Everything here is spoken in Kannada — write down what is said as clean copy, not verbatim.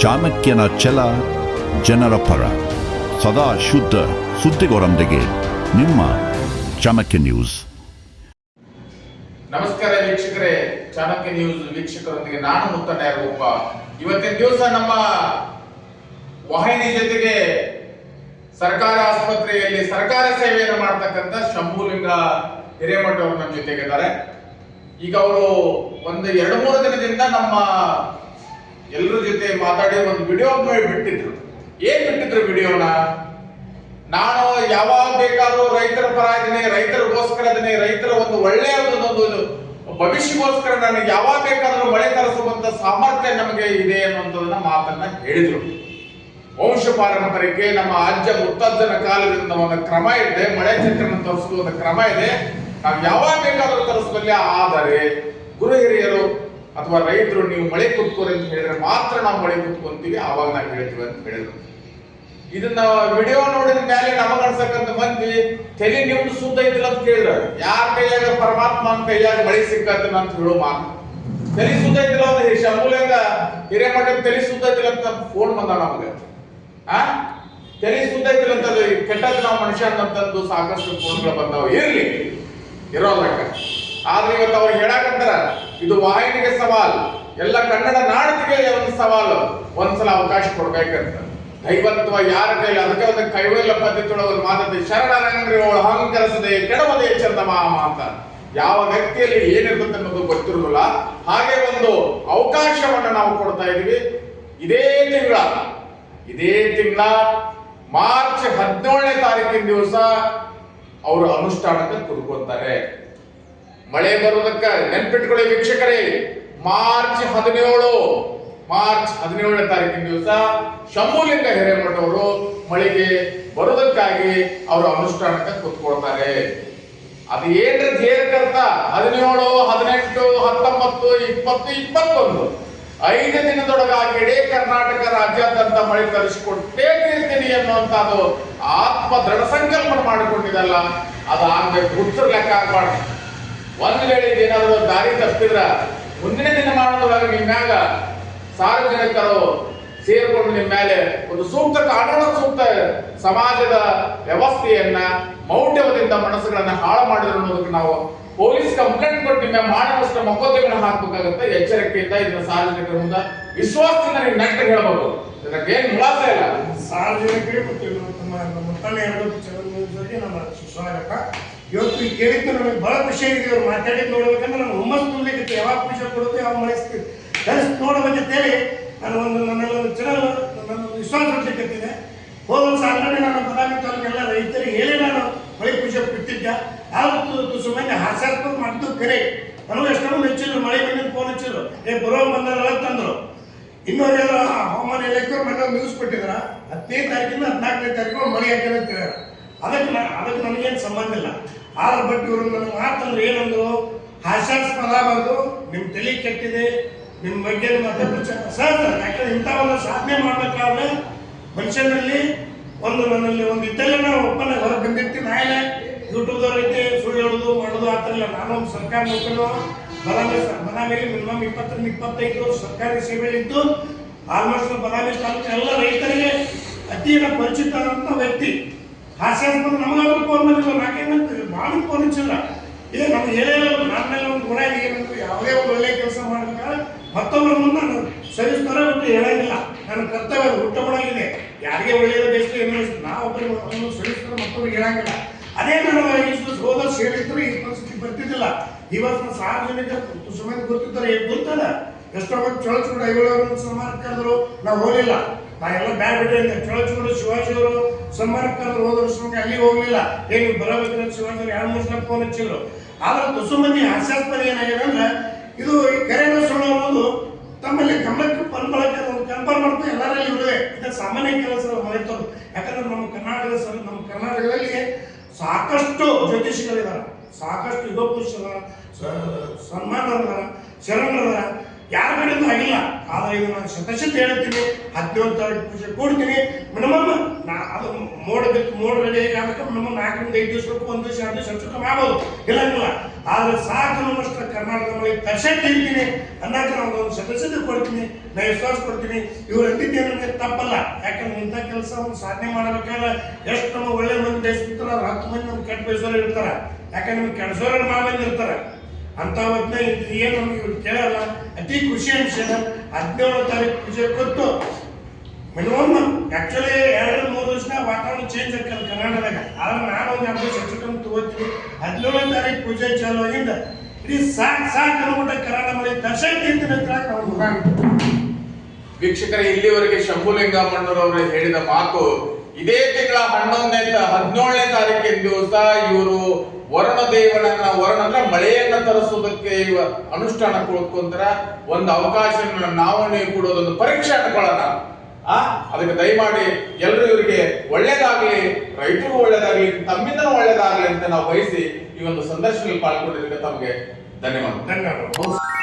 ಚಾಣಕ್ಯನ ಛಲ ಜನರ ಪರ, ಸದಾ ಶುದ್ಧ ಸುದ್ದಿಗಳೊಂದಿಗೆ ನಿಮ್ಮ ಚಾಣಕ್ಯ ನ್ಯೂಸ್. ನಮಸ್ಕಾರ ವೀಕ್ಷಕರೇ, ಚಾಣಕ್ಯ ನ್ಯೂಸ್ ವೀಕ್ಷಕರೊಂದಿಗೆ ನಾನು ಮುತ್ತಣ್ಣ ಯಾರಗೊಪ್ಪ. ಇವತ್ತಿನ ದಿವಸ ನಮ್ಮ ವಾಹಿನಿ ಜೊತೆಗೆ ಸರ್ಕಾರ ಆಸ್ಪತ್ರೆಯಲ್ಲಿ ಸರ್ಕಾರ ಸೇವೆಯನ್ನು ಮಾಡ್ತಕ್ಕಂಥ ಶಂಭುಲಿಂಗ ಹಿರೇಮಠ ಅವರು ನಮ್ಮ ಜೊತೆಗಿದ್ದಾರೆ. ಈಗ ಅವರು ಒಂದು 2-3 ದಿನದಿಂದ ನಮ್ಮ ಎಲ್ಲರ ಜೊತೆ ಮಾತಾಡಿ ಒಂದು ವಿಡಿಯೋ ಬಿಟ್ಟಿದ್ರು. ಏನ್ ಬಿಟ್ಟಿದ್ರು ವಿಡಿಯೋನ? ನಾನು ಯಾವಾಗ ಬೇಕಾದ್ರೂ ರೈತರ ಪರ ಇದ್ದೀನಿ, ರೈತರಿಗೋಸ್ಕರ ಇದ್ದೀನಿ, ರೈತರ ಒಂದು ಒಳ್ಳೆಯ ಒಂದು ಭವಿಷ್ಯಕ್ಕೋಸ್ಕರ ನನಗೆ ಯಾವಾಗ ಬೇಕಾದ್ರೂ ಮಳೆ ತರಿಸುವಂತ ಸಾಮರ್ಥ್ಯ ನಮಗೆ ಇದೆ ಅನ್ನುವಂಥದನ್ನ ಮಾತನ್ನ ಹೇಳಿದ್ರು. ವಂಶ ಪಾರಂಪರ್ಯಕ್ಕೆ ನಮ್ಮ ಅಜ್ಜ ಮುತ್ತಜ್ಜನ ಕಾಲದಿಂದ ಒಂದು ಕ್ರಮ ಇದೆ, ಮಳೆ ಚಕ್ರನ ತರಿಸುವ ಒಂದು ಕ್ರಮ ಇದೆ. ನಾವು ಯಾವಾಗ ಬೇಕಾದ್ರೂ ತರಿಸಬಲ್ಲೆ. ಆದರೆ ಗುರು ಹಿರಿಯರು ಅಥವಾ ರೈತರು ನೀವು ಮಳೆ ಕುತ್ಕೋರಿ ಅಂತ ಹೇಳಿದ್ರೆ ಮಾತ್ರ ನಾವು ಮಳೆ ಕುತ್ಕೊಂತೀವಿ, ಆವಾಗ ನಾವು ಹೇಳ್ತೀವಿ ಅಂತ ಹೇಳಿದ್ರು. ಇದನ್ನ ವಿಡಿಯೋ ನೋಡಿದ ಮೇಲೆ ನಮಗನ್ಸಕ್ಕಂತ ಮಂದಿ ತಲೆ ನಿಮ್ದು ಸುದ್ದ ಐತಿಲ್ಲ ಅಂತ ಕೇಳಿದ್ರು. ಯಾರ ಕೈಯಾಗ ಪರಮಾತ್ಮನ ಕೈಯಾಗ ಮಳೆ ಸಿಕ್ಕತ್ತನ ಅಂತ ಹೇಳೋ ಮಾತು. ತಲೆ ಸುದ್ದ ಐತಿಲ್ಲ ಅಂತ ಶಂಭುಲಿಂಗ ಹಿರೇಮಠ ತಲೆ ಸುದ್ದ ಐತಿಲ್ಲ ಅಂತ ಫೋನ್ ಬಂದ ನಮ್ಗೆ. ತಲೆ ಸುದ್ದ ಐತಿಲ್ಲ ಅಂತ ಕೆಟ್ಟದ್ ನಾವು ಮನುಷ್ಯ ಅಂತಂದು ಸಾಕಷ್ಟು ಫೋನ್ಗಳು ಬಂದಾವ. ಇರ್ಲಿ, ಇರೋಲ್ಲಕ್ಕ. ಆದ್ರೆ ಇವತ್ತು ಅವ್ರು ಹೇಳಕಂತಾರ ಇದು ವಾಹಿನಿಗೆ ಸವಾಲ್, ಎಲ್ಲ ಕನ್ನಡ ನಾಡಿಗೆ ಒಂದು ಸವಾಲು, ಒಂದ್ಸಲ ಅವಕಾಶ ಕೊಡ್ಬೇಕಂತ. ದೈವತ್ವ ಯಾರ ಕೈಲಿ? ಅದಕ್ಕೆ ಒಂದು ಕೈವಲ್ಯ ಪದ್ಧತಿಯೊಳಗೆ ಮಾತದೆ, ಶರಣರಂಗ್ರಿ ಅಹಂಕರಿಸದೆ ಕೆಡವದೆ ಚಂದಮಾಮ ಅಂತ. ಯಾವ ವ್ಯಕ್ತಿಯಲ್ಲಿ ಏನಿರ್ತದೆ ಅನ್ನೋದು ಗೊತ್ತಿರೋದಿಲ್ಲ. ಹಾಗೆ ಒಂದು ಅವಕಾಶವನ್ನ ನಾವು ಕೊಡ್ತಾ ಇದೀವಿ. ಇದೇ ತಿಂಗಳ ಮಾರ್ಚ್ 17ನೇ ತಾರೀಕಿನ ದಿವಸ ಅವರು ಅನುಷ್ಠಾನಕ್ಕೆ ಕುದುಕೊಂತಾರೆ. ಮಳೆ ಬರುವುದಕ್ಕೆ ನೆನ್ಪಿಟ್ಕೊಳ್ಳಿ ವೀಕ್ಷಕರೇ, ಮಾರ್ಚ್ 17ನೇ ತಾರೀಕಿನ ದಿವಸ ಶಂಭುಲಿಂಗ ಹಿರೇಮಠ ಅವರು ಮಳೆಗೆ ಬರುವುದಕ್ಕಾಗಿ ಅವರು ಅನುಷ್ಠಾನಕ್ಕೆ ಕುತ್ಕೊಳ್ತಾರೆ. ಅದು ಏನ್ರ ಧ್ಯೇಯಕರ್ತ 17, 18, 19, 20, 21 5 ದಿನದೊಳಗಾಗಿ ಇಡೀ ಕರ್ನಾಟಕ ರಾಜ್ಯಾದ್ಯಂತ ಮಳೆ ತರಿಸಿಕೊಟ್ಟೇ ತೀರ್ತೀನಿ ಅನ್ನುವಂಥದ್ದು ಆತ್ಮ ದೃಢ ಸಂಕಲ್ಪ ಮಾಡಿಕೊಂಡಿದಲ್ಲ, ಅದು ಆಗ್ಬೇಕು. ಹುಚ್ಚರ ಲೆಕ್ಕ ಆಗ್ಬಾರ್ದು. ಒಂದ್ ವೇಳೆ ಏನಾದ್ರು ದಾರಿ ತಪ್ಪಿದ್ರ ಮುಂದಿನ ದಿನಮಾನದೊಳಗೆ ನಿಮ್ಮ್ಯಾಗ ಸಾರ್ವಜನಿಕರು ಸೇರ್ಕೊಂಡು ನಿಮ್ಮ ಮೇಲೆ ಒಂದು ಸೂಕ್ತ ಕಾನೂನು ಸೂಕ್ತ ಸಮಾಜದ ವ್ಯವಸ್ಥೆಯನ್ನ ಮೌಢ್ಯದಿಂದ ಮನಸ್ಸುಗಳನ್ನ ಹಾಳು ಮಾಡಿದ್ರು ಅನ್ನೋದಕ್ಕೆ ನಾವು ಪೊಲೀಸ್ ಕಂಪ್ಲೇಂಟ್ ಕೊಟ್ಟು ನಿಮ್ಮ ಮಾನವಷ್ಟ ಮೊಕದ್ದಮೆಗಳನ್ನ ಹಾಕಬೇಕಾಗುತ್ತೆ. ಎಚ್ಚರಿಕೆಯಿಂದ ಇದನ್ನ ಸಾರ್ವಜನಿಕರ ಮುಂದೆ ವಿಶ್ವಾಸದಿಂದ ನೀವು ನೆಟ್ಟು ಹೇಳ್ಬೋದು. ಇದಕ್ಕೆ ಏನ್ ಮುಲಾಸ ಇಲ್ಲ. ಸಾರ್ವಜನಿಕರಿಗೆ ಮತ್ತು ನಮ್ಮ ಮುತ್ತಣ್ಣ ನಮ್ಮ ಸುಸ್ವಾಗತ. ಇವತ್ತು ಕೇಳಿದ್ದು ನಮಗೆ ಬಹಳ ಖುಷಿ ಆಗಿದೆ. ಅವ್ರು ಮಾತಾಡಿದ್ದು ನೋಡ್ಬೇಕಂದ್ರೆ ನಾನು ಹುಮ್ಮಸ್ ತುಂಬಲಿಕ್ಕೆ ಯಾವಾಗ ಖುಷಿ ಕೊಡುತ್ತೆ ಯಾವಾಗ ಮಳಿಸ್ತೀವಿ ಕಲಿಸಿ ನೋಡಬೇಕಂತೇಳಿ ನಾನು ನನ್ನಲ್ಲಿ ಚೆನ್ನಾಗಿ ನನ್ನ ವಿಶ್ವಾಸ ಹೊಡ್ಲಿಕ್ಕತ್ತಿದೆ. ಹೋದ ವರ್ಷ ಆಲ್ರೆಡಿ ನಾನು ಬದಾಮಿ ತಾಲೂಕೆಲ್ಲ ರೈತರಿಗೆ ಹೇಳಿ ನಾನು ಮಳೆ ಖುಷಿ ಬಿಟ್ಟಿದ್ದೆ. ಆವತ್ತು ಸುಮ್ಮನೆ ಹಾಸ್ಯಾಸ್ಪದ ಮಾಡಿದ್ದು ಕರೆ. ನನಗೂ ಎಷ್ಟೊಂದು ಹೆಚ್ಚಿದ್ರು, ಮಳೆ ಬಂದಿದ್ದು ಫೋನ್ ಹಚ್ಚಿದ್ರು, ಬರೋ ಬಂದಲ್ಲ ತಂದ್ರು. ಇನ್ನೊಂದೆಲ್ಲ ಹವಾಮಾನ ಇಲಾಖೆಯವ್ರು ಮನೆ ನ್ಯೂಸ್ ಕೊಟ್ಟಿದ್ರ 15ನೇ ತಾರೀಕಿಂದ 14ನೇ ತಾರೀಕು ಮಳೆ ಹಾಕಿದ ಅಂತ ಹೇಳ್ಯಾರ. ಅದಕ್ಕೆ ನನಗೇನು ಸಂಬಂಧ ಇಲ್ಲ. ಆದ್ರೆ ಬಟ್ ಇವರು ನನಗೆ ಮಾತಂದ್ರೆ ಏನಂದ್ರು, ಹಾಸ್ಯಾಸ್ಪದ ಬಂದು ನಿಮ್ಮ ತಲೆ ಕೆಟ್ಟಿದೆ, ನಿಮ್ಮ ಬಗ್ಗೆ ಸಹಜ. ಯಾಕಂದ್ರೆ ಇಂಥ ಒಂದು ಸಾಧನೆ ಮಾಡ್ಬೇಕಾದ್ರೆ ಮನುಷ್ಯನಲ್ಲಿ ನನ್ನಲ್ಲಿ ಒಂದು ಇದ್ದಲ್ಲೇ ನಾವು ಒಪ್ಪಂದ ಹೊರಗೆ ಬಂದಿರ್ತೀವಿ. ನಾಯೇ ಯೂಟ್ಯೂಬ್ದವ್ರ ಐತೆ ಸುಳ್ಳು ಹೇಳೋದು ಮಾಡೋದು ಆ ಥರ ಇಲ್ಲ. ನಾನು ಒಂದು ಸರ್ಕಾರ ನೌಕರನು ಬದಾಮಿಯಲ್ಲಿ ಮಿನಿಮಮ್ 20-25 ವರ್ಷ ಸರ್ಕಾರಿ ಸೇವೆಯಲ್ಲಿದ್ದು ಆಲ್ಮೋಸ್ಟ್ ಬದಾಮಿ ತಾಲೂಕು ಎಲ್ಲ ರೈತರಿಗೆ ಅತಿ ಪರಿಚಿತ ಅಂತ ವ್ಯಕ್ತಿ. ಹಾಸ್ಯಾಸ್ಪದ ನಮಗಾದ್ರೂ ಫೋನ್ ಬಂದಿಲ್ಲ, ನಾಕೇನಂತ ಭಾಳ ಫೋನ್ ಹಚ್ಚಿಲ್ಲ. ಈಗ ನಮ್ಗೆ ಹೇಳಿಲ್ಲ, ನನ್ನ ಮೇಲೆ ಒಂದು ಗುಣ ಏನಂದ್ರೆ ಯಾವುದೇ ಒಂದು ಒಳ್ಳೆಯ ಕೆಲಸ ಮಾಡ್ಬೇಕಾದ್ರೆ ಮತ್ತೊಬ್ಬರ ಮುಂದೆ ನಾನು ಸರಿಸ್ತಾರ ಬಿಟ್ಟು ಹೇಳಂಗಿಲ್ಲ. ನನ್ನ ಕರ್ತವ್ಯ ಹುಟ್ಟ ಗುಣಾಗಿದೆ. ಯಾರಿಗೆ ಒಳ್ಳೆಯದು ಬೇಸಿಗೆ ಏನು ನಾವೊಬ್ಬರಿಗೆ ಸರಿಸ್ತಾರೆ ಮತ್ತೊಬ್ಬರಿಗೆ ಹೇಳಂಗಿಲ್ಲ. ಅದೇ ನಾನು ಹೋದ ಹೇಳಿದ್ರು ಈ ಪರಿಸ್ಥಿತಿ ಬರ್ತಿದ್ದಿಲ್ಲ. ಈ ವರ್ಷ ಸಾರ್ವಜನಿಕ ಸುಮಾರು ಗೊತ್ತಿದ್ದಾರೆ, ಗೊತ್ತಲ್ಲ ಎಷ್ಟೋ ಚೊಳಚೂಡ ಐವಳವರು ಸನ್ಮಾನ ಕರೆದ್ರು, ನಾವು ಹೋಗಲಿಲ್ಲ. ನಾ ಎಲ್ಲ ಬ್ಯಾಡ್ ಬಿಟ್ಟೆ. ಚೊಳಚೂಡ ಶಿವಾಜಿ ಅವರು ಸನ್ಮಾನ ಕರೆದ್ರು, ಹೋದ ವರ್ಷ ಅಲ್ಲಿ ಹೋಗ್ಲಿಲ್ಲ. ಏನು ಬರಬೇಕಂದ್ರೆ ಶಿವಾಜಿ 2-3 ಸಲ ಫೋನ್ ಹಚ್ಚಿದ್ರು. ಆದ್ರೆ ತುಸು ಮಂದಿ ಹಾಸ್ಯಾಸ್ಪದ ಏನಾಗಿದೆ ಅಂದ್ರೆ ಇದು ಈ ಕರೆನ ಸುಳ್ಳು ಅನ್ನೋದು ತಮ್ಮಲ್ಲಿ ಗಮನಕ್ಕೆ ಬಂದ್ಬಳಕ್ಕೆ ಕನ್ಫರ್ಮ್ ಮಾಡ್ತಾ ಎಲ್ಲರಲ್ಲಿ ಇರುವೆ. ಇದು ಸಾಮಾನ್ಯ ಕೆಲಸ ಮರೆತರು. ಯಾಕಂದ್ರೆ ನಮ್ಮ ಕರ್ನಾಟಕದಲ್ಲಿ ಸಾಕಷ್ಟು ಜ್ಯೋತಿಷಿಗಳಿದ್ದಾರೆ, ಸಾಕಷ್ಟು ಯುಗಪುರುಷರ ಸನ್ಮಾನರ ಶರಣರ ಯಾರ ಕಡೆಯಿಂದ ಆಗಿಲ್ಲ. ಆದ್ರೆ ಇದು ನಾನು ಶತಶತ ಹೇಳ್ತೀನಿ, 17 ತಾರೀಕು ಪೂಜೆ ಕೊಡ್ತೀನಿ. ಮಿನಿಮಮ್ ಅದು ಮೋಡ್ ರೆಡಿ ಆಗಕ್ಕೆ ಮಿನಿಮಮ್ 4-5 ದಿವಸ 1 ದಿವಸ 2 ದಿವಸ ಹೆಚ್ಚು ಕಮ್ಮಿ ಆಗ್ಬೋದು, ಇಲ್ಲ. ಆದ್ರೆ ಸಾಕು ನಮ್ಮಷ್ಟು ಕರ್ನಾಟಕದ ಮಳೆ ತರ್ಸಕ್ಕೆ ಇರ್ತೀನಿ ಅನ್ನಕ ನಾವು ಒಂದು ಸದಸ್ಯತೆ ಕೊಡ್ತೀನಿ, ನಾ ವಿಶ್ವಾಸ ಕೊಡ್ತೀನಿ. ಇವ್ರು ಅಂದಿದ್ದೇ ನಮಗೆ ತಪ್ಪಲ್ಲ. ಯಾಕಂದ್ರೆ ಇಂಥ ಕೆಲಸ ಒಂದು ಸಾಧನೆ ಮಾಡಬೇಕಾದ್ರೆ ಎಷ್ಟು ನಮ್ಮ ಒಳ್ಳೆ ಮಂದಿ ಬೇಯಿಸ್ತಿರ್ತಾರ, 10 ಮಂದಿ ನಮ್ಗೆ ಕೆಟ್ಟ ಬೇಯಿಸೋರು ಇರ್ತಾರ. ಯಾಕಂದ್ರೆ ನಿಮ್ಗೆ ಕೆಡ್ಸೋರು ಮಂದಿ ಇರ್ತಾರ. ಅಂತ ಹೊತ್ತಿನ ಏನು ನಮ್ಗೆ ಇವ್ರು ಕೇಳಲ್ಲ. ಅತಿ ಖುಷಿ ಅನ್ಸದ 17ನೇ ತಾರೀಕು ಪೂಜೆ ಕೊಟ್ಟು ಮಿನಿಮಮ್ ಆಕ್ಚುಲಿ 2-3 ವರ್ಷದ ವಾತಾವರಣ ಚೇಂಜ್ ಆಗ್ತದೆ ಕರ್ನಾಟಕದಾಗ. ಆದ್ರೆ ನಾನು ಒಂದು 2 ಶಿಕ್ಷಕರನ್ನು ತಗೋತೀನಿ. 17ನೇ ತಾರೀಕು ಪೂಜೆ ಚಾಲು ಆಗಿಂದ ಇಡೀ ಸಾಕು ಅನ್ಬಿಟ್ಟ ಕರ್ನಾಟಕ ಮಳೆ ದರ್ಶನ ವೀಕ್ಷಕರೇ, ಇಲ್ಲಿವರೆಗೆ ಶಂಭುಲಿಂಗಮ್ಮಣ್ಣರವರು ಹೇಳಿದ ಮಾತು ಇದೇ ತಿಂಗಳ 17ನೇ ತಾರೀಕಿನ ದಿವಸ ಇವರು ವರುಣ ದೇವನನ್ನ ಅಂದ್ರೆ ಮಳೆಯನ್ನ ತರಿಸೋದಕ್ಕೆ ಅನುಷ್ಠಾನ ಕೊಡ್ಕೊಂತಾರ. ಒಂದು ಅವಕಾಶ ನಾವು ನೀವು ಕೊಡೋದೊಂದು ಪರೀಕ್ಷೆ ಅನ್ಕೊಳ್ಳೋಣ. ಅದಕ್ಕೆ ದಯಮಾಡಿ ಎಲ್ಲರೂ ಇವರಿಗೆ ಒಳ್ಳೇದಾಗ್ಲಿ, ರೈತರಿಗೂ ಒಳ್ಳೇದಾಗ್ಲಿ, ತಮ್ಮಿಂದನೂ ಒಳ್ಳೇದಾಗ್ಲಿ ಅಂತ ನಾವು ಬಯಸಿ ಈ ಒಂದು ಸಂದರ್ಶನದಲ್ಲಿ ಪಾಲ್ಗೊಂಡಿದ್ದಕ್ಕೆ ತಮಗೆ ಧನ್ಯವಾದ.